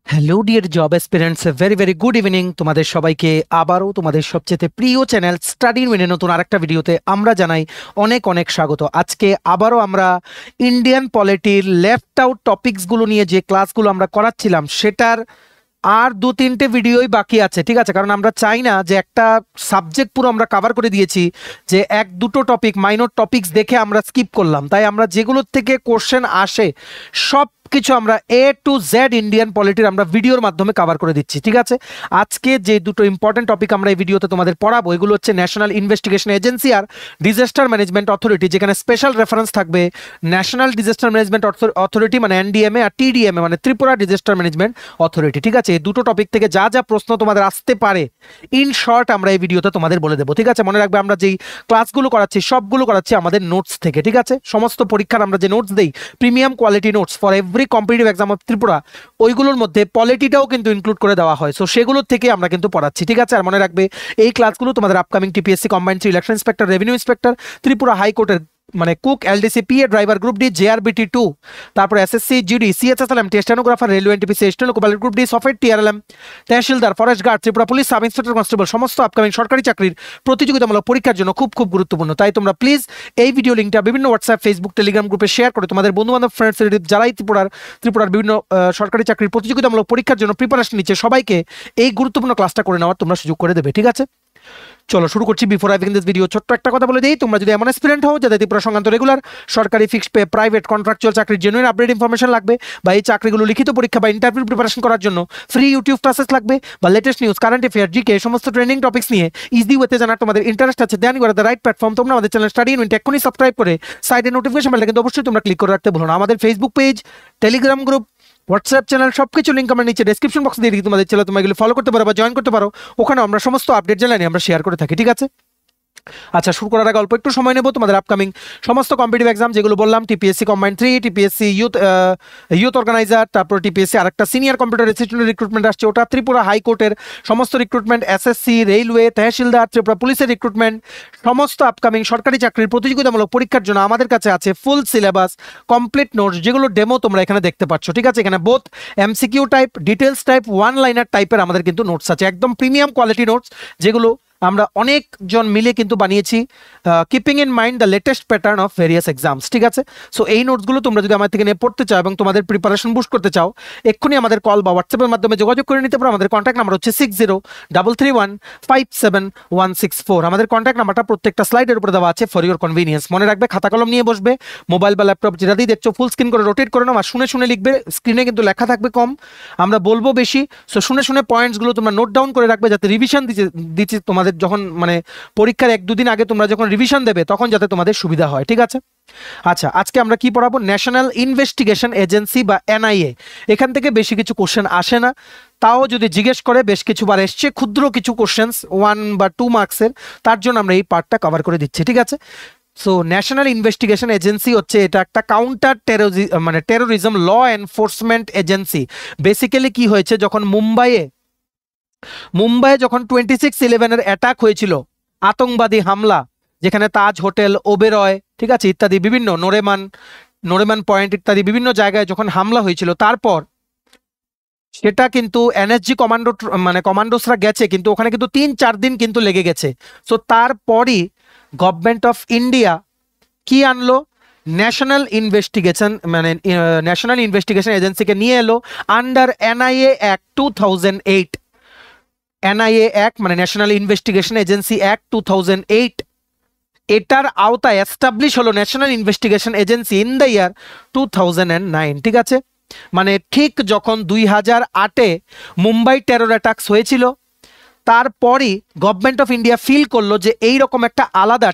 Hello dear job aspirants, very very good evening তোমাদের সবাইকে। আবারও তোমাদের সবচেয়ে প্রিয় চ্যানেল স্টাডি উইনে নতুন আরেকটা ভিডিওতে আমরা জানাই অনেক অনেক স্বাগত। আজকে আবারও আমরা ইন্ডিয়ান পলিটির লেফট আউট টপিকসগুলো নিয়ে যে ক্লাসগুলো আমরা করাচ্ছিলাম সেটার আর দু তিনটে ভিডিওই বাকি আছে, ঠিক আছে? কারণ আমরা চাই না যে একটা সাবজেক্ট পুরো আমরা কভার করে দিয়েছি, যে এক দুটো টপিক মাইনর টপিকস দেখে আমরা স্কিপ করলাম। তাই আমরা যেগুলোর থেকে কোশ্চেন আসে সব কিছু আমরা এ টু জেড ইন্ডিয়ান পলিটির আমরা ভিডিওর মাধ্যমে কভার করে দিচ্ছি, ঠিক আছে? আজকে যে দুটো ইম্পর্টেন্ট টপিক আমরা এই ভিডিওতে তোমাদের পড়াবো এগুলো হচ্ছে ন্যাশনাল ইনভেস্টিগেশন এজেন্সি আর ডিজাস্টার ম্যানেজমেন্ট অথরিটি, যেখানে স্পেশাল রেফারেন্স থাকবে ন্যাশনাল ডিজাস্টার ম্যানেজমেন্ট অথরিটি মানে এনডিএমএ, আর টিডিএমএ মানে ত্রিপুরা ডিজাস্টার ম্যানেজমেন্ট অথরিটি, ঠিক আছে? এই দুটো টপিক থেকে যা যা প্রশ্ন তোমাদের আসতে পারে ইন শর্ট আমরা এই ভিডিওতে তোমাদের বলে দেবো, ঠিক আছে? মনে রাখবে আমরা যেই ক্লাসগুলো করাচ্ছি সবগুলো করাচ্ছি আমাদের নোটস থেকে, ঠিক আছে? সমস্ত পরীক্ষার আমরা যে নোটস দেই premium quality notes for every competitive exam of Tripura, ওইগুলোর মধ্যে পলিটিটাও কিন্তু ইনক্লুড করে দেওয়া হয়। সো সেগুলোর থেকে আমরা কিন্তু পড়াচ্ছি, ঠিক আছে? আর মনে রাখবে এই ক্লাসগুলো তোমাদের upcoming TPSC combined election inspector, revenue inspector, Tripura হাইকোর্টের মানে cook, LDC, PA, driver group D, JRBT 2, তারপর এসএসসি, জিডি, সিএচএসএলএম, stenographer, railway NTPC, steno, copilot group D, software, TRLM, তহসিলদার, forest guard, Tripura police, sub inspector, constable, সমস্ত upcoming সরকারি চাকরির প্রতিযোগিতামূলক পরীক্ষার জন্য খুব খুব গুরুত্বপূর্ণ। তাই তোমরা প্লিজ এই ভিডিও লিঙ্কটা বিভিন্ন হোয়াটসঅ্যাপ, ফেসবুক, টেলিগ্রাম গ্রুপে শেয়ার করে তোমাদের বন্ধুবান্ধব, ফ্রেন্ডস, রিলেটিভ যারাই ত্রিপুরার বিভিন্ন সরকারি চাকরির প্রতিযোগিতামূলক পরীক্ষার জন্য প্রিপারেশন নিচ্ছে সবাইকে এই গুরুত্বপূর্ণ ক্লাসটা করে নেওয়ার তোমরা সুযোগ করে দেবে, ঠিক আছে? চলো শুরু করছি। Before I begin this video ছোট্ট একটা কথা বলে দিই, তোমরা যদি এমন অ্যাসপিরেন্ট হও যাদের ত্রিপুরা সংক্রান্ত রেগুলার সরকারি ফিক্সড পে, প্রাইভেট, কন্ট্রাকচুয়াল চাকরির জেনুইন আপডেট ইনফরমেশন লাগবে, বা এই চাকরিগুলো লিখিত পরীক্ষা বা ইন্টারভিউ প্রিপারেশন করার জন্য ফ্রি ইউটিউব ক্লাসেস লাগবে, বা latest news, current affair, GK সমস্ত ট্রেন্ডিং টপিক্স নিয়ে ইজি ওয়েতে জানার তোমাদের ইন্টারেস্ট আছে, then you are the right platform. তোমরা আমাদের চ্যানেল স্টাডি ইউনিট এক্ষুনি সাবস্ক্রাইব করে সাইডে নোটিফিকেশন বেলটা কিন্তু অবশ্যই তোমরা ক্লিক করে রাখতে ভুলো না। আমাদের Facebook page, Telegram group, WhatsApp channel সবকিছু লিঙ্ক আমরা নিচে ডেসক্রিপশন বক্সে দিয়ে দিই, তোমাদের চ্যানেল তোমরা এগুলো ফলো করতে পারো বা জয়েন করতে পারো। ওখানে আমরা সমস্ত আপডেট জানাই আমরা শেয়ার করে থাকি, ঠিক আছে? আচ্ছা, শুরু করার আগে অল্প একটু সময় নেব তোমাদের আপকামিং সমস্ত কম্পিটিটিভ এক্সাম যেগুলো বললাম, TPSC combined 3, TPSC youth organiser, তারপর টিপিএসসি আরেকটা সিনিয়র কম্পিউটার অ্যাসিস্ট্যান্ট রিক্রুটমেন্ট আসছে, ওটা ত্রিপুরা হাইকোর্টের সমস্ত recruitment, SSC, railway, tehsildar, Tripura পুলিশের রিক্রুটমেন্ট, সমস্ত আপকামিং সরকারি চাকরির প্রতিযোগিতামূলক পরীক্ষার জন্য আমাদের কাছে আছে ফুল সিলেবাস, কমপ্লিট নোটস, যেগুলো ডেমো তোমরা এখানে দেখতে পাচ্ছ, ঠিক আছে? এখানে both MCQ type, details type, one liner টাইপের আমাদের কিন্তু নোটস আছে, একদম প্রিমিয়াম কোয়ালিটি নোটস, যেগুলো আমরা অনেকজন মিলে কিন্তু বানিয়েছি, keeping in mind the latest pattern of various exams, ঠিক আছে? সো এই নোটসগুলো তোমরা যদি আমার থেকে নিয়ে পড়তে চাও এবং তোমাদের প্রিপারেশন বুস্ট করতে চাও, এক্ষুনি আমাদের কল বা হোয়াটসঅ্যাপের মাধ্যমে যোগাযোগ করে নিতে পারো। আমাদের কন্ট্যাক্ট নাম্বার হচ্ছে 6033157164। আমাদের কন্ট্যাক্ট নাম্বারটা প্রত্যেকটা স্লাইডের উপরে দেওয়া আছে ফর ইউর কনভিনিয়েন্স। মনে রাখবে খাতা কলম নিয়ে বসবে, মোবাইল বা ল্যাপটপ যেটা দিয়ে দেখছো ফুল স্ক্রিন করে রোটেট করে নাও, আর শুনে শুনে লিখবে। স্ক্রিনে কিন্তু লেখা থাকবে কম, আমরা বলবো বেশি। সো শুনে শুনে পয়েন্টসগুলো তোমরা নোট ডাউন করে রাখবে, যাতে রিভিশন দিচ্ছি তোমাদের যখন মানে পরীক্ষার এক দুদিন আগে তোমরা যখন রিভিশন দেবে তখন যাতে তোমাদের সুবিধা হয়, ঠিক আছে? আচ্ছা, আজকে আমরা কি পড়াবো? ন্যাশনাল ইনভেস্টিগেশন এজেন্সি বা এনআইএ। এখান থেকে বেশি কিছু কোশ্চেন আসে না, তাও যদি জিজ্ঞেস করে বেশ কিছুবার এসছে ক্ষুদ্র কিছু কোশ্চেন্স 1 বা 2 মার্কসের, তার জন্য আমরা এই পার্টটা কভার করে দিচ্ছি, ঠিক আছে? সো ন্যাশনাল ইনভেস্টিগেশন এজেন্সি হচ্ছে এটা একটা counter terrorism law enforcement agency. Basically কি হয়েছে, যখন মুম্বাইয়ে যখন 26/11-এর অ্যাটাক হয়েছিল, আতঙ্কবাদী হামলা, যেখানে তাজ হোটেল, ওবেরয়, ঠিক আছে, ইত্যাদি বিভিন্ন নোরেমান পয়েন্ট ইত্যাদি বিভিন্ন জায়গায় যখন হামলা হয়েছিল, তারপর সেটা কিন্তু এনএসজি কমান্ডোসরা গেছে, কিন্তু ওখানে কিন্তু 3-4 দিন কিন্তু লেগে গেছে। সো তারপরই গভর্নমেন্ট অফ ইন্ডিয়া কি আনলো? ন্যাশনাল ইনভেস্টিগেশন এজেন্সিকে নিয়ে এলো under NIA act 2008। NIA act মানে ন্যাশনাল ইনভেস্টিগেশন এজেন্সি অ্যাক্ট 2008, এটার আওতায় এস্টাবলিশ হলো national investigation agency in the ইয়ার 2009, ঠিক আছে? মানে ঠিক যখন 2008-এ মুম্বাই টেরর অ্যাটাকস হয়েছিল, তারপরই গভর্নমেন্ট অফ ইন্ডিয়া ফিল করলো যে এইরকম একটা আলাদা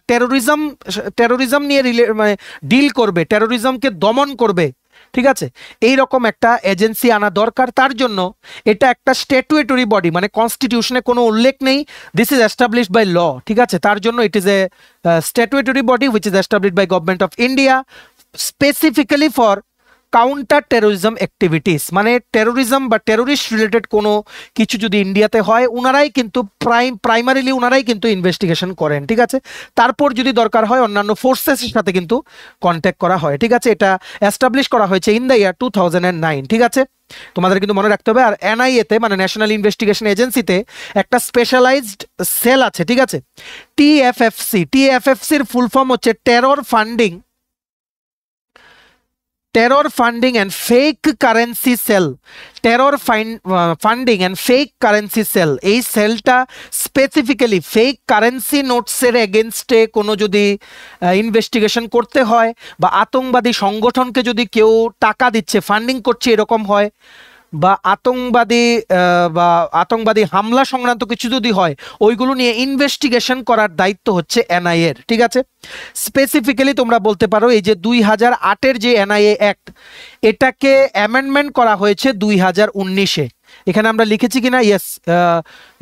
টেরোরিজম নিয়ে মানে ডিল করবে, টেরোরিজমকে দমন করবে, ঠিক আছে, এই রকম একটা এজেন্সি আনা দরকার। তার জন্য এটা একটা স্ট্যাটুয়েটরি বডি, মানে কনস্টিটিউশনে কোনো উল্লেখ নেই this is established by law, ঠিক আছে? তার জন্য it is a statutory body which is established by government of India specifically for counter terrorism activities, মানে টেরোরিজম বা টেরোরিস্ট রিলেটেড কোনো কিছু যদি ইন্ডিয়াতে হয় ওনারাই কিন্তু প্রাইমারিলি ওনারাই কিন্তু ইনভেস্টিগেশন করেন, ঠিক আছে। তারপর যদি দরকার হয় অন্যান্য ফোর্সেসের সাথে কিন্তু কন্ট্যাক্ট করা হয়, ঠিক আছে। এটা এস্টাবলিশ করা হয়েছে ইন দ্য ইয়ার 2009, ঠিক আছে। তোমাদের কিন্তু মনে রাখতে হবে। আর এনআইএ তে মানে ন্যাশনাল ইনভেস্টিগেশন এজেন্সিতে একটা স্পেশালাইজড সেল আছে, ঠিক আছে, টিএফএফসি। টিএফএফসির ফুল ফর্ম হচ্ছে terror funding and fake currency cell. Terror funding and fake currency cell, এই সেলটা স্পেসিফিক্যালি ফেক কারেন্সি নোটসের এগেনস্টে কোনো যদি ইনভেস্টিগেশন করতে হয় বা আতঙ্কবাদী সংগঠনকে যদি কেউ টাকা দিচ্ছে, ফান্ডিং করছে এরকম হয়, বা আতঙ্কবাদী হামলা সংক্রান্ত কিছু যদি হয়, ওইগুলো নিয়ে ইনভেস্টিগেশন করার দায়িত্ব হচ্ছে এনআইএর, ঠিক আছে। স্পেসিফিক্যালি তোমরা বলতে পারো এই যে 2008-এর যে এনআইএ অ্যাক্ট, এটাকে অ্যামেন্ডমেন্ট করা হয়েছে 2019-এ। এখানে আমরা লিখেছি কিনা, yes,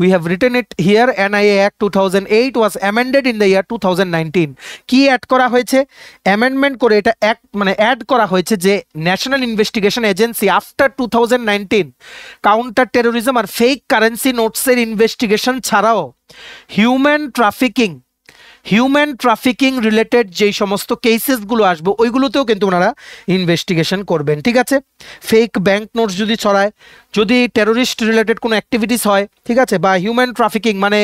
we have written it here. NIA act 2008 was amended in the ইয়ার 2019। কি অ্যাড করা হয়েছে? অ্যামেন্ডমেন্ট করে এটা অ্যাড করা হয়েছে যে national investigation agency after 2019 counter terrorism আর ফেক কারেন্সি নোটসের ইনভেস্টিগেশন ছাড়াও হিউম্যান ট্রাফিকিং রিলেটেড যেই সমস্ত কেসেসগুলো আসবে ওইগুলোতেও কিন্তু ওনারা ইনভেস্টিগেশন করবেন, ঠিক আছে। ফেক ব্যাংক নোটস যদি ছড়ায়, যদি টেরোরিস্ট রিলেটেড কোনো অ্যাক্টিভিটিস হয়, ঠিক আছে, বা হিউম্যান ট্রাফিকিং মানে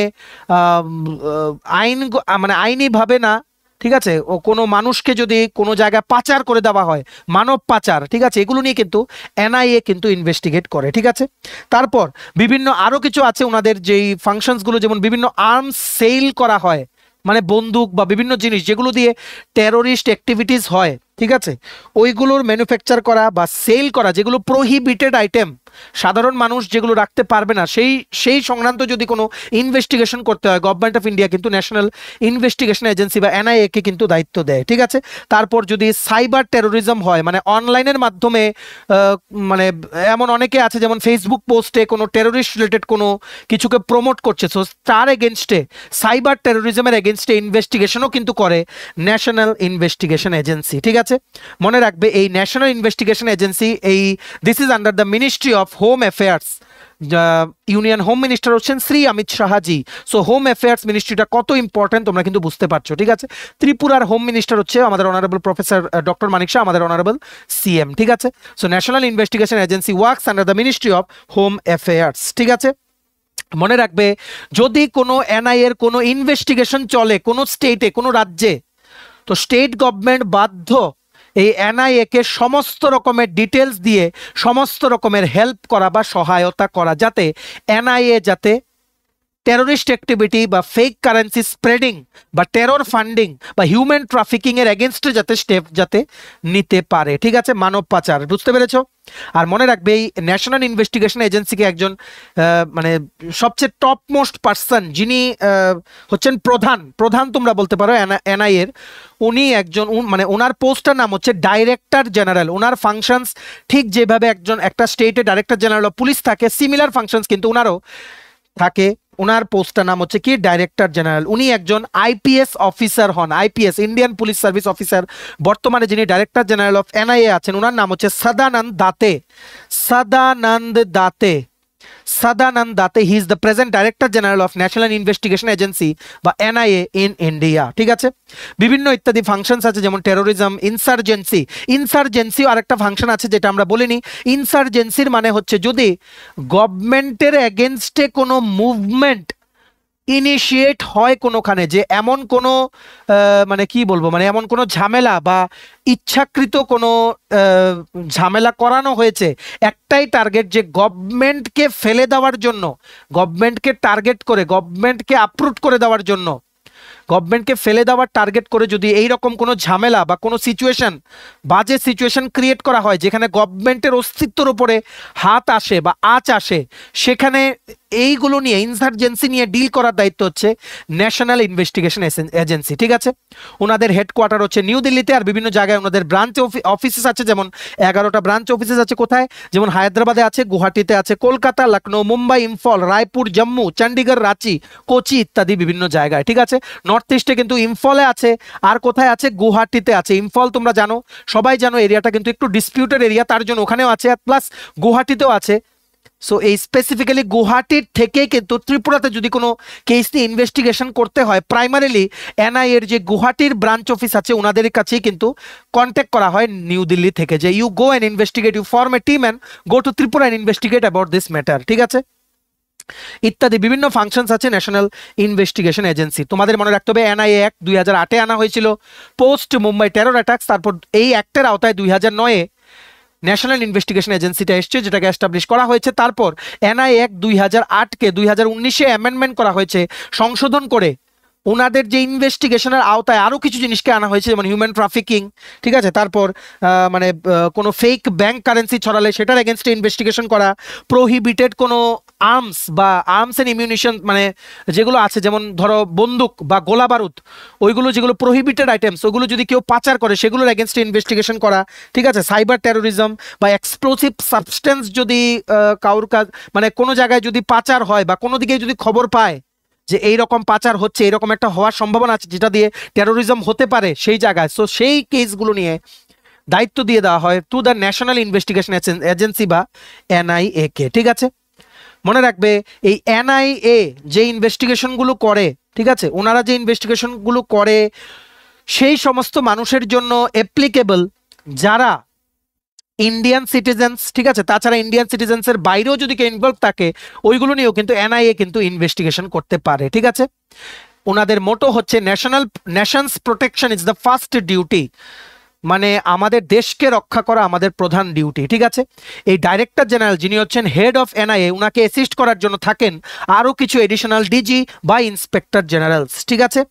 আইনিভাবে না, ঠিক আছে, ও কোনো মানুষকে যদি কোনো জায়গায় পাচার করে দেওয়া হয়, মানব পাচার, ঠিক আছে, এগুলো নিয়ে কিন্তু এনআইএ কিন্তু ইনভেস্টিগেট করে, ঠিক আছে। তারপর বিভিন্ন আরও কিছু আছে ওনাদের যেই ফাংশনসগুলো, যেমন বিভিন্ন আর্মস সেল করা হয়, মানে বন্দুক বা বিভিন্ন জিনিস যেগুলো দিয়ে টেরোরিস্ট অ্যাক্টিভিটিস হয়, ঠিক আছে, ওইগুলোর ম্যানুফ্যাকচার করা বা সেল করা, যেগুলো প্রোহিবিটেড আইটেম, সাধারণ মানুষ যেগুলো রাখতে পারবে না, সেই সংক্রান্ত যদি কোনো ইনভেস্টিগেশন করতে হয়, গভর্নমেন্ট অফ ইন্ডিয়া কিন্তু ন্যাশনাল ইনভেস্টিগেশন এজেন্সি বা এনআইএ কে কিন্তু দায়িত্ব দেয়, ঠিক আছে। তারপর যদি সাইবার টেরোরিজম হয়, মানে অনলাইনের মাধ্যমে মানে এমন অনেকে আছে যেমন ফেসবুক পোস্টে কোনো টেরোরিস্ট রিলেটেড কোনো কিছুকে প্রমোট করছে, সো তার এগেনস্টে সাইবার টেরোরিজমের এগেনস্টে ইনভেস্টিগেশনও কিন্তু করে ন্যাশনাল ইনভেস্টিগেশন এজেন্সি, ঠিক আছে। মনে রাখবে এই national investigation agency, this is under the ministry of home affairs. Union home minister হচ্ছেন Shri Amit Shahji. So home affairs মিনিস্ট্রিটা কত ইম্পর্টেন্ট তোমরা কিন্তু বুঝতে পারছো, ঠিক আছে। ত্রিপুরার হোম মিনিস্টার হচ্ছে আমাদের honourable professor doctor Manik Shah, আমাদের অনারেবল সিএম, ঠিক আছে। So national investigation agency works under the ministry of home affairs, ঠিক আছে। মনে রাখবে যদি কোনো এনআইএর কোনো ইনভেস্টিগেশন চলে কোনো স্টেটে, কোনো রাজ্যে, তো স্টেট গভর্নমেন্ট বাধ্য এই এনআইএ কে সমস্ত রকমের ডিটেলস দিয়ে সমস্ত রকমের হেল্প করা বা সহায়তা করা, যাতে এনআইএ যাতে টেরোরিস্ট অ্যাক্টিভিটি বা ফেক কারেন্সি স্প্রেডিং বা টেরর ফান্ডিং বা হিউম্যান ট্রাফিকিং এর এগেনস্টে যাতে স্টেপ যাতে নিতে পারে, ঠিক আছে, মানব পাচার, বুঝতে পেরেছো। আর মনে রাখবে এই ন্যাশনাল ইনভেস্টিগেশন এজেন্সিকে একজন মানে সবচেয়ে টপ মোস্ট পার্সন যিনি হচ্ছেন প্রধান তোমরা বলতে পারো এনআইএ এর, উনি একজন মানে ওনার পোস্টটার নাম হচ্ছে ডাইরেক্টর জেনারেল। ওনার ফাংশনস ঠিক যেভাবে একটা স্টেটে ডাইরেক্টর জেনারেল অফ পুলিশ থাকে, সিমিলার ফাংশনস কিন্তু ওনারও থাকে। ওনার পোস্টটার নাম হচ্ছে কি ডাইরেক্টর জেনারেল। উনি একজন আইপিএস অফিসার হন, IPS Indian police service officer. বর্তমানে যিনি ডাইরেক্টর জেনারেল অফ এনআইএ আছেন ওনার নাম হচ্ছে Sadanand Date. He is the present director general of national investigation agency বা এনআইএ ইন ইন্ডিয়া, ঠিক আছে। বিভিন্ন ইত্যাদি ফাংশনস আছে যেমন টেরোরিজম, ইনসার্জেন্সিও আরেকটা ফাংশন আছে যেটা আমরা বলিনি। ইনসার্জেন্সির মানে হচ্ছে যদি গভর্নমেন্টের এগেনস্টে কোনো মুভমেন্ট ইনিশিয়েট হয় কোনোখানে, যে এমন কোনো মানে কি বলবো, মানে এমন কোনো ঝামেলা বা ইচ্ছাকৃত কোনো ঝামেলা করানো হয়েছে, একটাই টার্গেট যে গভর্নমেন্টকে ফেলে দেওয়ার জন্য, গভর্নমেন্টকে টার্গেট করে, গভর্নমেন্টকে আপরুট করে দেওয়ার জন্য, গভর্নমেন্টকে ফেলে দেওয়ার টার্গেট করে যদি এই রকম কোনো ঝামেলা বা কোনো সিচুয়েশন, বাজে সিচুয়েশন ক্রিয়েট করা হয় যেখানে গভর্নমেন্টের অস্তিত্বের উপরে হাত আসে বা আঁচ আসে, সেখানে এইগুলো নিয়ে ইনসার্জেন্সি নিয়ে ডিল করার দায়িত্ব হচ্ছে ন্যাশনাল ইনভেস্টিগেশন এজেন্সি, ঠিক আছে। ওনাদের হেডকোয়ার্টার হচ্ছে নিউ দিল্লিতে, আর বিভিন্ন জায়গায় ওনাদের ব্রাঞ্চ অফিসেস আছে, যেমন 11টা ব্রাঞ্চ অফিসেস আছে। কোথায়? যেমন হায়দ্রাবাদে আছে, গুয়াহাটিতে আছে, কলকাতা, লখনৌ, মুম্বাই, ইম্ফল, রায়পুর, জম্মু, চণ্ডীগড়, রাঁচি, কোচি ইত্যাদি বিভিন্ন জায়গায়, ঠিক আছে। নর্থ ইস্টে কিন্তু ইম্ফলে আছে, আর কোথায় আছে? গুয়াহাটিতে আছে। ইম্ফল তোমরা জানো, সবাই জানো এরিয়াটা কিন্তু একটু ডিসপিউটেড এরিয়া, তার জন্য ওখানেও আছে, প্লাস গুয়াহাটিতেও আছে। সো এই স্পেসিফিক্যালি গুয়াহাটির থেকে কিন্তু ত্রিপুরাতে যদি কোনো কেস নিয়ে ইনভেস্টিগেশন করতে হয়, প্রাইমারিলি এনআইএর যে গুয়াহাটির ব্রাঞ্চ অফিস আছে ওনাদের কাছেই কিন্তু কন্ট্যাক্ট করা হয় নিউ দিল্লি থেকে, যে you go and investigate, you form a team and go to Tripura and investigate about this matter, ঠিক আছে। ইত্যাদি বিভিন্ন ফাংশনস আছে ন্যাশনাল ইনভেস্টিগেশন এজেন্সি। তোমাদের মনে রাখতে হবে এনআইএ অ্যাক্ট 2008-এ আনা হয়েছিল পোস্ট মুম্বাই টেরর অ্যাটাকস। তারপর এই অ্যাক্টের আওতায় 2009-এ ন্যাশনাল ইনভেস্টিগেশন এজেন্সিটা এসছে, যেটাকে এস্টাবলিশ করা হয়েছে। তারপর এনআইএ অ্যাক্ট 2008-কে 2019-এ অ্যামেন্ডমেন্ট করা হয়েছে, সংশোধন করে ওনাদের যে ইনভেস্টিগেশনের আওতায় আরও কিছু জিনিসকে আনা হয়েছে, যেমন হিউম্যান ট্রাফিকিং, ঠিক আছে। তারপর মানে কোনো ফেক ব্যাংক কারেন্সি ছড়ালে সেটার এগেনস্টে ইনভেস্টিগেশন করা, প্রোহিবিটেড কোনো আর্মস বা আর্মস অ্যান্ড ইমিউনিশন মানে যেগুলো আছে, যেমন ধরো বন্দুক বা গোলা বারুদ, ওইগুলো যেগুলো প্রোহিবিটেড আইটেমস, ওগুলো যদি কেউ পাচার করে সেগুলোর এগেনস্টে ইনভেস্টিগেশন করা, ঠিক আছে। সাইবার টেরোরিজম বা এক্সপ্লোসিভ সাবস্টেন্স যদি কারোর কাজ মানে কোনো জায়গায় যদি পাচার হয় বা কোনো দিকে যদি খবর পায় যে এই রকম পাচার হচ্ছে, এরকম একটা হওয়ার সম্ভাবনা আছে যেটা দিয়ে টেরোরিজম হতে পারে সেই জায়গায়, সো সেই কেসগুলো নিয়ে দায়িত্ব দিয়ে দেওয়া হয় to the national investigation agency বা এনআইএ কে, ঠিক আছে। মনে রাখবে এই এনআইএ যে ইনভেস্টিগেশনগুলো করে, ঠিক আছে, ওনারা যে ইনভেস্টিগেশনগুলো করে সেই সমস্ত মানুষের জন্য অ্যাপ্লিকেবল যারা ইন্ডিয়ান সিটিজেন্স, ঠিক আছে। তাছাড়া ইন্ডিয়ান সিটিজেন্সের বাইরেও যদি কেউ ইনভলভ থাকে ওইগুলো নিয়েও কিন্তু এনআইএ কিন্তু ইনভেস্টিগেশন করতে পারে, ঠিক আছে। ওনাদের মোটো হচ্ছে Nations protection is the first duty, মানে আমাদের দেশকে রক্ষা করা আমাদের প্রধান ডিউটি, ঠিক আছে। এই ডাইরেক্টর জেনারেল যিনি হচ্ছেন হেড অফ এনআইএ, ওনাকে অ্যাসিস্ট করার জন্য থাকেন আরও কিছু এডিশনাল ডিজি বা ইন্সপেক্টর জেনারেলস, ঠিক আছে।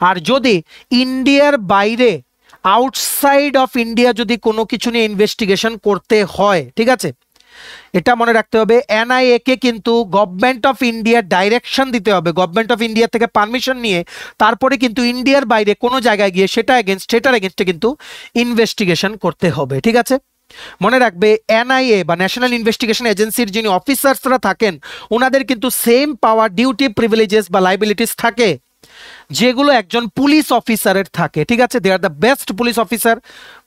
আর যদি ইন্ডিয়ার বাইরে আউটসাইড অফ ইন্ডিয়া যদি কোনো কিছু নিয়ে ইনভেস্টিগেশন করতে হয়, ঠিক আছে, এটা মনে রাখতে হবে এনআইএ কে কিন্তু গভর্নমেন্ট অফ ইন্ডিয়ার ডাইরেকশন দিতে হবে, গভর্নমেন্ট অফ ইন্ডিয়া থেকে পারমিশন নিয়ে তারপরে কিন্তু ইন্ডিয়ার বাইরে কোনো জায়গায় গিয়ে সেটার এগেনস্টে কিন্তু ইনভেস্টিগেশন করতে হবে, ঠিক আছে। মনে রাখবে এনআইএ বা ন্যাশনাল ইনভেস্টিগেশন এজেন্সির যিনি অফিসার্সরা থাকেন ওনাদের কিন্তু সেম পাওয়ার, ডিউটি, প্রিভিলেজেস বা লাইবিলিটিস থাকে যেগুলো একজন পুলিশ অফিসারের থাকে, ঠিক আছে। They are the best police officer.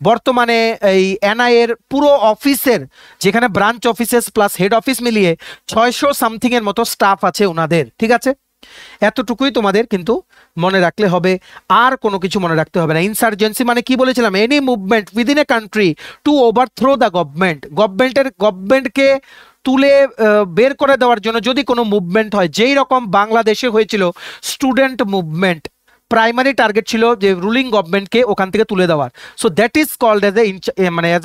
বর্তমানে এই এনআইএর পুরো অফিসের যেখানে branch offices plus head office মিলিয়ে 600 সামথিং এর মতো স্টাফ আছে ওনাদের, ঠিক আছে। এতটুকুই তোমাদের কিন্তু মনে রাখলে হবে, আর কোনো কিছু মনে রাখতে হবে না। ইনসার্জেন্সি মানে কি বলেছিলাম? Any movement within a country to overthrow the গভর্নমেন্টকে তুলে বের করে দেওয়ার জন্য যদি কোনো মুভমেন্ট হয়, যেই রকম বাংলাদেশে হয়েছিল স্টুডেন্ট মুভমেন্ট, প্রাইমারি টার্গেট ছিল যে রুলিং গভর্নমেন্টকে ওখান থেকে তুলে দেওয়ার। So that is called as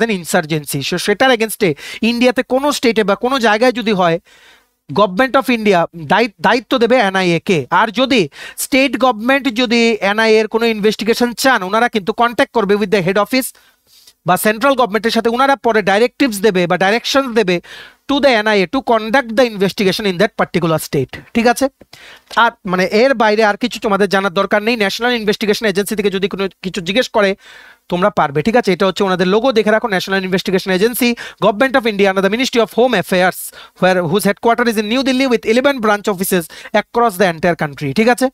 an insurgency. So সেটার এগেনস্টে ইন্ডিয়াতে কোনো স্টেটে বা কোনো জায়গায় যদি হয়, গভর্নমেন্ট অফ ইন্ডিয়া দায়িত্ব দেবে এনআইএ কে। আর যদি স্টেট গভর্নমেন্ট যদি এনআইএ এর কোনো ইনভেস্টিগেশন চান, ওনারা কিন্তু কন্ট্যাক্ট করবে উইথ দ্য হেড অফিস বা সেন্ট্রাল গভর্নমেন্টের সাথে, ওনারা পরে ডাইরেক্টিভস দেবে বা ডাইরেকশনস দেবে to the NIA to conduct the investigation in that particular state, ঠিক আছে। আর মানে এর বাইরে আর কিছু তোমাদের জানার দরকার নেই। ন্যাশনাল ইনভেস্টিগেশন এজেন্সি থেকে যদি কোনো কিছু জিজ্ঞেস করে তোমরা পারবে, ঠিক আছে। এটা হচ্ছে ওনাদের লোগো, দেখে রাখো, national investigation agency, government of India under the ministry of home affairs, whose headquarter is in New Delhi with 11 branch offices across the entire country, ঠিক আছে।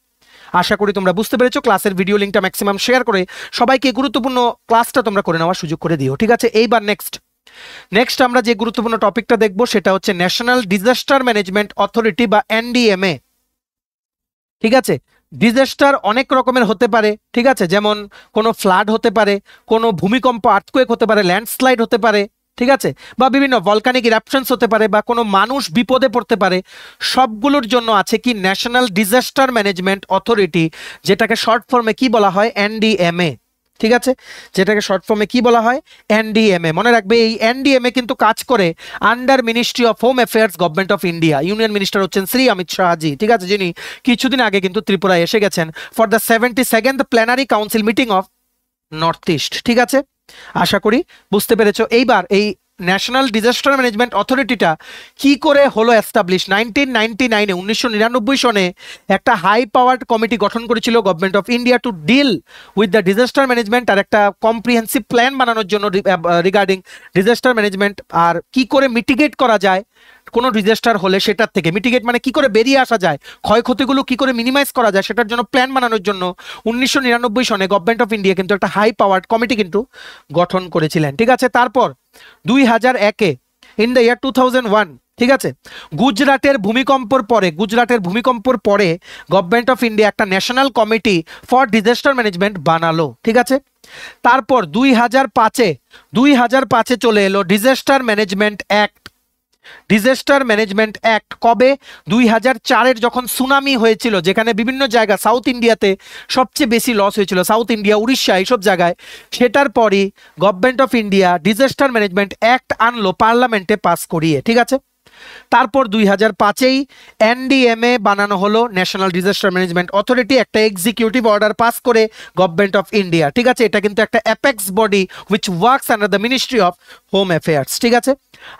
আশা করি তোমরা বুঝতে পেরেছো। ক্লাসের ভিডিও লিঙ্কটা ম্যাক্সিমাম শেয়ার করে সবাইকে গুরুত্বপূর্ণ ক্লাসটা তোমরা করে নেওয়ার সুযোগ করে দিও, ঠিক আছে। এইবার নেক্সট আমরা যে গুরুত্বপূর্ণ টপিকটা দেখবো সেটা হচ্ছে ন্যাশনাল ডিজাস্টার ম্যানেজমেন্ট অথরিটি বা এনডিএমএ, ঠিক আছে। ডিজাস্টার অনেক রকমের হতে পারে, ঠিক আছে, যেমন কোনো ফ্লাড হতে পারে, কোনো ভূমিকম্প আর্থকুয়েক হতে পারে, ল্যান্ডস্লাইড হতে পারে, ঠিক আছে, বা বিভিন্ন ভলকানিক ইরাপশনস হতে পারে, বা কোনো মানুষ বিপদে পড়তে পারে। সবগুলোর জন্য আছে কি ন্যাশনাল ডিজাস্টার ম্যানেজমেন্ট অথরিটি, যেটাকে শর্ট ফর্মে কি বলা হয়? এনডিএমএ, ঠিক আছে, যেটাকে শর্ট ফর্মে কি বলা হয়? এনডিএমএ। মনে রাখবে এই এনডিএমএ কিন্তু কাজ করে under ministry of home affairs, government of India. Union minister হচ্ছেন শ্রী অমিত শাহজি, ঠিক আছে, যিনি কিছুদিন আগে কিন্তু ত্রিপুরায় এসে গেছেন for the 72nd plenary council meeting of north east, ঠিক আছে। আশা করি বুঝতে পেরেছো। এইবার এই ন্যাশনাল ডিজাস্টার ম্যানেজমেন্ট অথরিটিটা কি করে হলো এস্টাবলিশ? 1999 1999 সনে একটা হাই পাওয়ার্ড কমিটি গঠন করেছিল government of India to deal with the disaster management, আর একটা কম্প্রিহেন্সিভ প্ল্যান বানানোর জন্য রিগার্ডিং ডিজাস্টার ম্যানেজমেন্ট, আর কি করে মিটিগেট করা যায় কোনো ডিজাস্টার হলে সেটার থেকে। মিটিগেট মানে কি করে বেরিয়ে আসা যায়, ক্ষয়ক্ষতিগুলো কি করে মিনিমাইজ করা যায়, সেটার জন্য প্ল্যান বানানোর জন্য 1999 সনে গভর্নমেন্ট অফ ইন্ডিয়া কিন্তু একটা হাই পাওয়ার্ড কমিটি কিন্তু গঠন করেছিলেন। ঠিক আছে, তারপর 2001-এ ইন দ্য ইয়ার 2001, ঠিক আছে, গুজরাটের ভূমিকম্পর পরে গভর্নমেন্ট অফ ইন্ডিয়া একটা national committee for disaster management বানালো। ঠিক আছে, তারপর 2005-এ চলে এলো ডিজাস্টার ম্যানেজমেন্ট অ্যাক্ট। কবে? 2004-এর যখন সুনামি হয়েছিল, যেখানে বিভিন্ন জায়গা সাউথ ইন্ডিয়াতে সবচেয়ে বেশি লস হয়েছিল, সাউথ ইন্ডিয়া, উড়িষ্যা, এইসব জায়গায়। সেটার পরই government of India disaster management act আনলো পার্লামেন্টে পাস করিয়ে। ঠিক আছে, তারপর 2005-এই এনডিএমএ বানানো হলো, ন্যাশনাল ডিজাস্টার ম্যানেজমেন্ট অথরিটি, একটা এক্সিকিউটিভ অর্ডার পাস করে গভর্নমেন্ট অফ ইন্ডিয়া। ঠিক আছে, এটা কিন্তু একটা apex body which works under the ministry of home affairs. ঠিক আছে,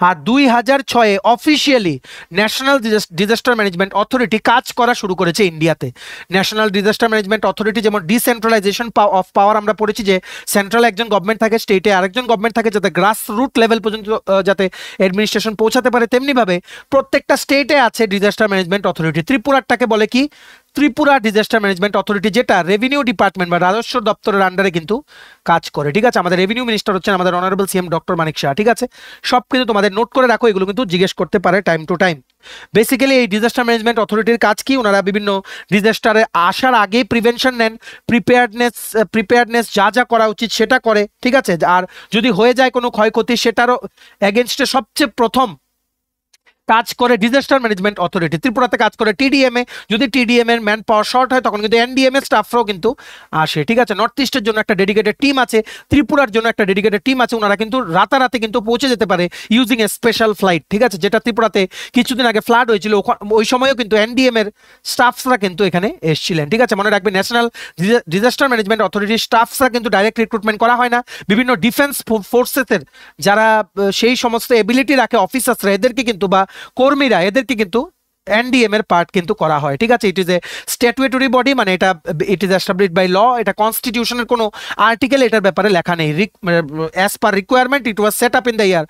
আর 2006-এ officially national disaster management authority কাজ করা শুরু করেছে ইন্ডিয়াতে। ন্যাশনাল ডিজাস্টার ম্যানেজমেন্ট অথরিটি যেমন ডিসেন্ট্রালাইজেশন অফ পাওয়ার আমরা পড়েছি, যে সেন্ট্রাল একজন গভর্নমেন্ট থাকে, স্টেটে আরেকজন গভর্নমেন্ট থাকে, যাতে গ্রাস রুট লেভেল পর্যন্ত যাতে অ্যাডমিনিস্ট্রেশন পৌঁছাতে পারে, তেমনিভাবে প্রত্যেকটা স্টেটে আছে ডিজাস্টার ম্যানেজমেন্ট অথরিটি। ত্রিপুরাটাকে বলে কি? ত্রিপুরা ডিজাস্টার ম্যানেজমেন্ট অথরিটি, যেটা রেভিনিউ ডিপার্টমেন্ট বা রাজস্ব দপ্তরের আন্ডারে কিন্তু কাজ করে। ঠিক আছে, আমাদের রেভিনিউ মিনিস্টার হচ্ছেন আমাদের honourable CM doctor Manik Shah. ঠিক আছে, সব কিন্তু তোমাদের নোট করে রাখো, এগুলো কিন্তু জিজ্ঞেস করতে পারে টাইম টু টাইম। বেসিক্যালি এই ডিজাস্টার ম্যানেজমেন্ট অথরিটির কাজ কি? ওনারা বিভিন্ন ডিজাস্টারে আসার আগে প্রিভেনশন নেন, প্রিপেয়ারনেস যা যা করা উচিত সেটা করে। ঠিক আছে, আর যদি হয়ে যায় কোনো ক্ষয়ক্ষতি, সেটারও এগেনস্টে সবচেয়ে প্রথম কাজ করে ডিজাস্টার ম্যানেজমেন্ট অথরিটি। ত্রিপুরাতে কাজ করে টিডিএমএ, যদি টিডিএম এর ম্যান পাওয়ার শর্ট হয় তখন কিন্তু এনডিএমএ স্টাফরাও কিন্তু আসে। ঠিক আছে, নর্থ ইস্টের জন্য একটা ডেডিকেটেড টিম আছে, ত্রিপুরার জন্য একটা ডেডিকেটেড টিম আছে, ওনারা কিন্তু রাতারাতি কিন্তু পৌঁছে যেতে পারে ইউজিং এ স্পেশাল ফ্লাইট। ঠিক আছে, যেটা ত্রিপুরাতে কিছুদিন আগে ফ্লাড হয়েছিল, ওই সময়ও কিন্তু এনডিএম এর স্টাফসরা কিন্তু এখানে এসেছিলেন। ঠিক আছে, মনে রাখবে ন্যাশনাল ডিজাস্টার ম্যানেজমেন্ট অথরিটির স্টাফসরা কিন্তু ডাইরেক্ট রিক্রুটমেন্ট করা হয় না, বিভিন্ন ডিফেন্স ফোর্সেসের যারা সেই সমস্ত এবিলিটি রাখে অফিসার্সরা, এদেরকে কিন্তু বা কর্মীরা, এদেরকে কিন্তু এনডিএম এর পার্ট কিন্তু করা হয়। ঠিক আছে, ইট ইজ এ স্ট্যাটুয়েটরি বডি, মানে এটা it is established by law, এটা কনস্টিটিউশনের কোনো আর্টিকেল এটার ব্যাপারে লেখা নেই। As per requirement it was set up in the year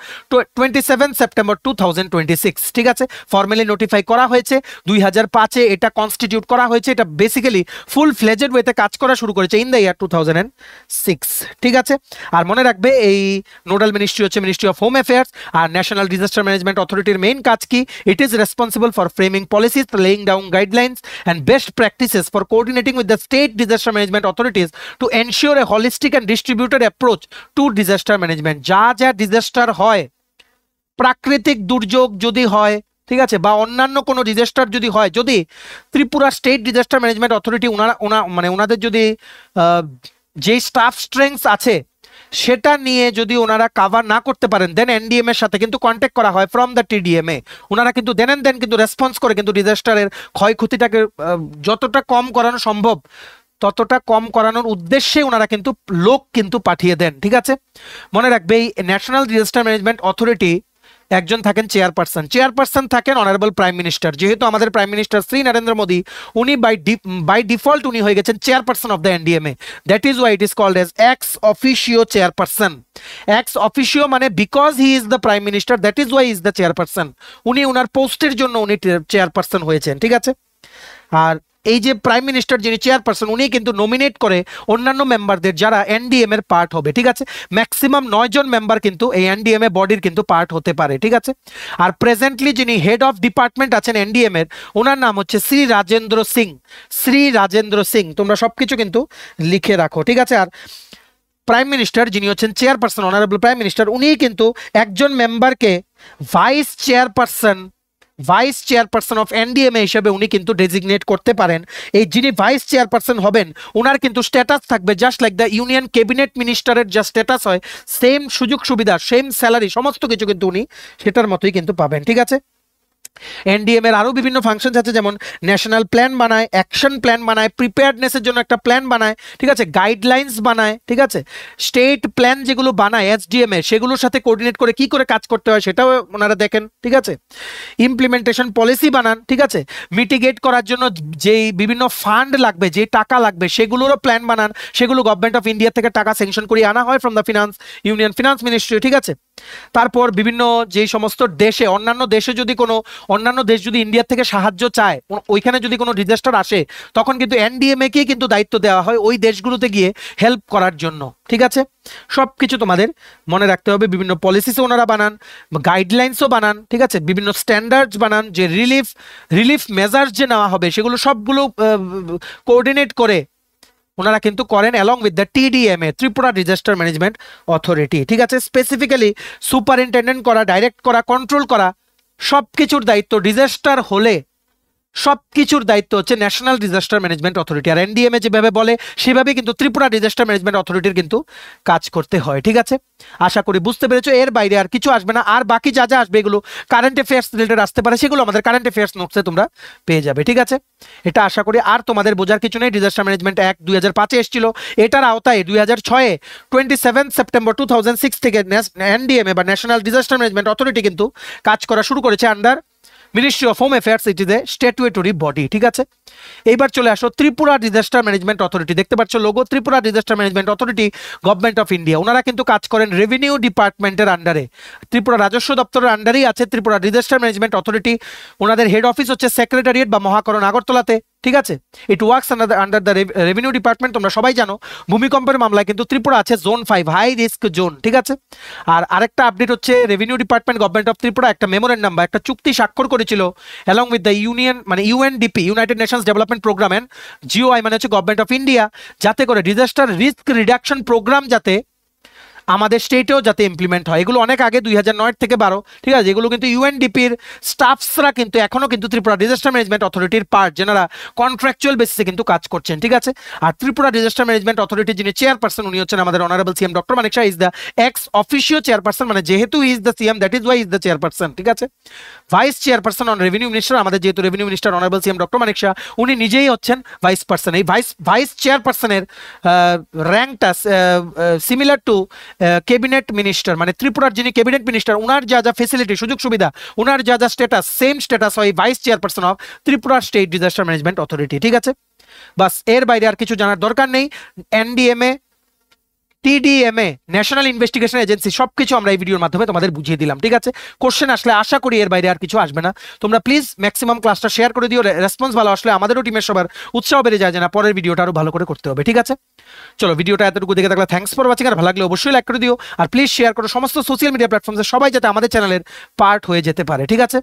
27 September 2026। ঠিক আছে, ফর্মালি নোটিফাই করা হয়েছে 2005-এ, এটা কনস্টিটিউট করা হয়েছে, এটা বেসিক্যালি ফুল ফ্লেজেড ওয়েতে কাজ করা শুরু করেছে ইন দ্য ইয়ার 2006। ঠিক আছে, আর মনে রাখবে এই নোডাল মিনিস্ট্রি হচ্ছে মিনিস্ট্রি অফ হোম অ্যাফেয়ার্স, আর ন্যাশনাল ডিজাস্টার ম্যানেজমেন্ট অথরিটির মেইন কাজ কি? It is responsible for framing policies, laying down guidelines and best practices for coordinating with the state disaster management authorities to ensure a holistic and distributed approach to disaster management. যা যা disaster হয়, প্রাকৃতিক দুর্যোগ যদি হয়, ঠিক আছে, বা অন্যান্য কোনো ডিজাস্টার যদি হয়, যদি Tripura state disaster management authority ওনাদের যদি যে স্টাফ স্ট্রেংথ আছে সেটা নিয়ে যদি ওনারা কাভার না করতে পারেন, দেন এনডিএম এর সাথে কিন্তু কন্ট্যাক্ট করা হয় ফ্রম দ্য টিডিএমএ। ওনারা কিন্তু দেন কিন্তু রেসপন্স করে কিন্তু ডিজাস্টারের ক্ষয়ক্ষতিটাকে যতটা কম করানো সম্ভব ততটা কম করানোর উদ্দেশ্যে ওনারা কিন্তু লোক কিন্তু পাঠিয়ে দেন। ঠিক আছে, মনে রাখবে এই ন্যাশনাল ডিজাস্টার ম্যানেজমেন্ট অথরিটি একজন থাকেন চেয়ারপারসন থাকেন অনারেবল প্রাইম মিনিস্টার। যেহেতু আমাদের প্রাইম মিনিস্টার শ্রী নরেন্দ্র মোদী, উনি বাই ডিফল্ট উনি হয়ে গেছেন chairperson of the NDMA. That is why it is called as ex officio chairperson. Ex officio মানে because he is the prime minister, that is why is the chairperson. উনি ওনার পোস্টের জন্য উনি চেয়ারপারসন হয়েছেন। ঠিক আছে, আর এই যে প্রাইম মিনিস্টার যিনি চেয়ারপারসন, উনি কিন্তু নমিনেট করে অন্যান্য মেম্বারদের যারা এনডিএম এর পার্ট হবে। ঠিক আছে, ম্যাক্সিমাম 9 জন মেম্বার কিন্তু এই এনডিএম এ বডির কিন্তু পার্ট হতে পারে। ঠিক আছে, আর প্রেজেন্টলি যিনি হেড অফ ডিপার্টমেন্ট আছেন এনডিএম এর, ওনার নাম হচ্ছে শ্রী রাজেন্দ্র সিং। তোমরা সবকিছু কিন্তু লিখে রাখো। ঠিক আছে, আর প্রাইম মিনিস্টার যিনি হচ্ছেন চেয়ারপারসন অনারেবল প্রাইম মিনিস্টার, উনি কিন্তু একজন মেম্বারকে ভাইস চেয়ারপারসন অফ এনডিএমএ হিসেবে উনি কিন্তু ডেজিগনেট করতে পারেন। এই যিনি ভাইস চেয়ারপারসন হবেন, ওনার কিন্তু স্ট্যাটাস থাকবে just like the union cabinet মিনিস্টারের যা স্ট্যাটাস হয়, সেম সুযোগ সুবিধা, সেম স্যালারি, সমস্ত কিছু কিন্তু উনি সেটার মতোই কিন্তু পাবেন। ঠিক আছে, এনডিএম এর আরও বিভিন্ন ফাংশন আছে, যেমন ন্যাশনাল প্ল্যান বানায়, অ্যাকশন প্ল্যান বানায়, প্রিপেয়ারনেসের জন্য একটা প্ল্যান বানায়, ঠিক আছে, গাইডলাইন্স বানায়, ঠিক আছে, স্টেট প্ল্যান যেগুলো বানায় এসডিএম এ সেগুলোর সাথে কোঅর্ডিনেট করে কি করে কাজ করতে হয় সেটাও ওনারা দেখেন, ঠিক আছে, ইমপ্লিমেন্টেশন পলিসি বানান, ঠিক আছে, মিটিগেট করার জন্য যেই বিভিন্ন ফান্ড লাগবে, যে টাকা লাগবে সেগুলোরও প্ল্যান বানান, সেগুলো গভর্নমেন্ট অফ ইন্ডিয়া থেকে টাকা স্যাংশন করে আনা হয় from the finance union finance ministry, ঠিক আছে। তারপর বিভিন্ন যে সমস্ত দেশে, অন্যান্য দেশে যদি কোনো অন্যান্য দেশ যদি ইন্ডিয়া থেকে সাহায্য চায়, ওইখানে যদি কোনো ডিজাস্টার আসে, তখন কিন্তু এনডিএমএ কে কিন্তু দায়িত্ব দেওয়া হয় ওই দেশগুলোতে গিয়ে হেল্প করার জন্য, ঠিক আছে। সব কিছু তোমাদের মনে রাখতে হবে। বিভিন্ন পলিসিসও ওনারা বানান, গাইডলাইন্সও বানান, ঠিক আছে, বিভিন্ন স্ট্যান্ডার্ডস বানান, যে রিলিফ মেজার্স যে নেওয়া হবে সেগুলো সবগুলো কোঅর্ডিনেট করে ওনারা কিন্তু করেন along with the টিডিএমএ, Tripura disaster management authority, ঠিক আছে। স্পেসিফিক্যালি সুপারিনটেন্ডেন্ট করা, ডাইরেক্ট করা, কন্ট্রোল করা, সব কিছুর দায়িত্ব ডিজাস্টার হলে সব কিছুর দায়িত্ব হচ্ছে ন্যাশনাল ডিজাস্টার ম্যানেজমেন্ট অথরিটি। আর এনডিএমএ যেভাবে বলে সেভাবে কিন্তু ত্রিপুরা ডিজাস্টার ম্যানেজমেন্ট অথরিটির কিন্তু কাজ করতে হয়, ঠিক আছে। আশা করি বুঝতে পেরেছো। এর বাইরে আর কিছু আসবে না। আর বাকি যা যা আসবে এগুলো কারেন্ট অ্যাফেয়ার্স রিলেটেড আসতে পারে, সেগুলো আমাদের কারেন্ট অ্যাফেয়ার্স নোটসে তোমরা পেয়ে যাবে, ঠিক আছে। এটা আশা করি আর তোমাদের বোঝার কিছু নেই। ডিজাস্টার ম্যানেজমেন্ট অ্যাক্ট 2005-এ এসেছিল, এটার আওতায় 2006-এ 27 সেপ্টেম্বর 2006 থেকে এনডিএমএ বা ন্যাশনাল ডিজাস্টার ম্যানেজমেন্ট অথরিটি কিন্তু কাজ করা শুরু করেছে under ministry of home affairs. It is a statutory body, ঠিক আছে। এইবার চলে আসো ত্রিপুরা ডিজাস্টার ম্যানেজমেন্ট অথরিটি। দেখতে পাচ্ছ logo, Tripura disaster management authority, government of India. ওনারা কিন্তু কাজ করেন রেভিনিউ ডিপার্টমেন্টের আন্ডারে, ত্রিপুরা রাজস্ব দপ্তরের আন্ডারেই আছে ত্রিপুরা ডিজাস্টার ম্যানেজমেন্ট অথরিটি। ওনাদের হেড অফিস হচ্ছে সেক্রেটারিয়েট বা মহাকরণ আগরতলাতে, ঠিক আছে। It works under the revenue department. তোমরা সবাই জানো ভূমিকম্পের মামলায় কিন্তু ত্রিপুরা আছে জোন 5, হাই রিস্ক জোন, ঠিক আছে। আর আরেকটা আপডেট হচ্ছে revenue department government of Tripura একটা মেমোরেন্ডাম বা একটা চুক্তি স্বাক্ষর করেছিল অ্যালং উইথ দ্য ইউনিয়ন মানে UNDP, United Nations development programme, and GOI মানে হচ্ছে গভর্নমেন্ট অফ ইন্ডিয়া, যাতে করে ডিজাস্টার রিস্ক রিডাকশন প্রোগ্রাম যাতে আমাদের স্টেটেও যাতে ইমপ্লিমেন্ট হয়। এগুলো অনেক আগে 2009 থেকে 12, ঠিক আছে। এগুলো কিন্তু ইউএনডিপির স্টাফসরা কিন্তু এখনো কিন্তু ত্রিপুরা ডিজাস্টার ম্যানেজমেন্ট অথরিটির পার্ট, যেনারা কন্ট্রাকচুয়াল বেসিসে কিন্তু কাজ করছেন, ঠিক আছে। আর ত্রিপুরা ডিজাস্টার ম্যানেজমেন্ট অথরিটির যিনি চেয়ারপারসন উনি হচ্ছেন আমাদের honourable CM doctor Manik Saha. Is the ex officio chairperson, মানে যেহেতু is the CM that is why is the chairperson, ঠিক আছে। Vice chairperson on revenue minister, আমাদের যেহেতু revenue minister honourable CM doctor Manik Saha, উনি নিজেই হচ্ছেন ভাইস পার্সন। এই ভাইস চেয়ারপারসনের র্যাঙ্কটা সিমিলার টু ক্যাবিনেট মিনিস্টার, মানে ত্রিপুরার যিনি ক্যাবিনেট মিনিস্টার ওনার যা যা ফেসিলিটি সুযোগ সুবিধা, ওনার যা যা স্ট্যাটাস, সেম স্ট্যাটাস হয় vice chairperson of Tripura state disaster management authority, ঠিক আছে। বাস এর বাইরে আর কিছু জানার দরকার নেই। এনডিএমএ, টিডিএমএ, ন্যাশনাল ইনভেস্টিগেশন এজেন্সি, সবকিছু আমরা এই ভিডিওর মাধ্যমে তোমাদের বুঝিয়ে দিলাম, ঠিক আছে। কোশ্চেন আসলে আশা করি এর বাইরে আর কিছু আসবে না। তোমরা প্লিজ ম্যাক্সিমাম ক্লাসটা শেয়ার করে দিও। রেসপন্স ভালো আসলে আমাদেরও টিমের সবার উৎসাহ বেড়ে যায় যে না পরের ভিডিওটা আরো ভালো করে করতে হবে, ঠিক আছে। চলো ভিডিওটা এতটুকু দেখে থাকলে থ্যাঙ্কস ফর ওয়াচিং। আর ভালো লাগলে অবশ্যই লাইক করে দিও, আর প্লিজ শেয়ার করো সমস্ত সোশ্যাল মিডিয়া প্ল্যাটফর্মে, সবাই যাতে আমাদের চ্যানেলের পার্ট হয়ে যেতে পারে, ঠিক আছে।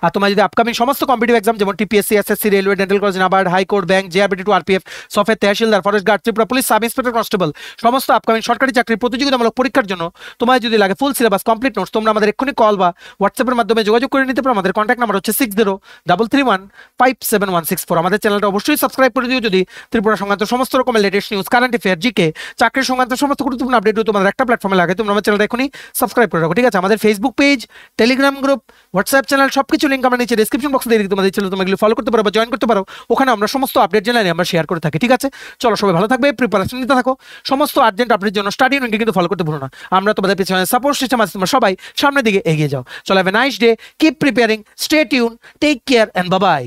আর তোমরা যদি আপকামিং সমস্ত কম্পিটিটিভ এক্সাম যেমন TPSC, SSC, railway, dental college, NABARD, high court, bank, JRBT to RPF, software tehsildar, forest guard, Tripura police, sub inspector, constable, সমস্ত আপকামিং সরকারি চাকরির প্রতিযোগিতামূলক পরীক্ষার জন্য তোমার যদি লাগে ফুল সিলেবাস কমপ্লিট নোটস, তোমরা আমাদের এক্ষুনি কল বা হোয়াটসঅ্যাপের মাধ্যমে যোগাযোগ করে নিতে পারো। আমাদের কন্ট্যাক্ট নাম্বার হচ্ছে 6033157164। আমাদের চ্যানেলটা অবশ্যই সাবস্ক্রাইব করে দিও যদি ত্রিপুরা সংক্রান্ত সমস্ত রকমের latest news, current affair, GK, চাকরির সংক্রান্ত সমস্ত গুরুত্বপূর্ণ আপডেট তোমাদের একটা প্ল্যাটফর্মে লাগে। তোমরা আমার চ্যানেলটা এখনই সাবস্ক্রাইব করে রাখো, ঠিক আছে। আমাদের Facebook page, Telegram group, WhatsApp channel সবকিছু লিঙ্ক আমরা নিচে ডেসক্রিপশন বক্সে দিয়ে দিই। তোমাদের চ্যানেল তোমরা এগুলো ফলো করতে পারো বা জয়েন করতে পারো, ওখানে আমরা সমস্ত আপডেট জানাই আমরা শেয়ার করে থাকি, ঠিক আছে। চলো সবাই ভালো থাকবে, প্রিপারেশন নিতে থাকো, সমস্ত আর্জেন্ট আপডেটের জন্য স্টাডি ইউনিটকে কিন্তু ফলো করতে ভুলো না। আমরা তোমাদের পিছনে সাপোর্ট সিস্টেম আছে, তোমরা সবাই সামনের দিকে এগিয়ে যাও। চলো have a nice day, keep preparing, stay tune, take care and bye by.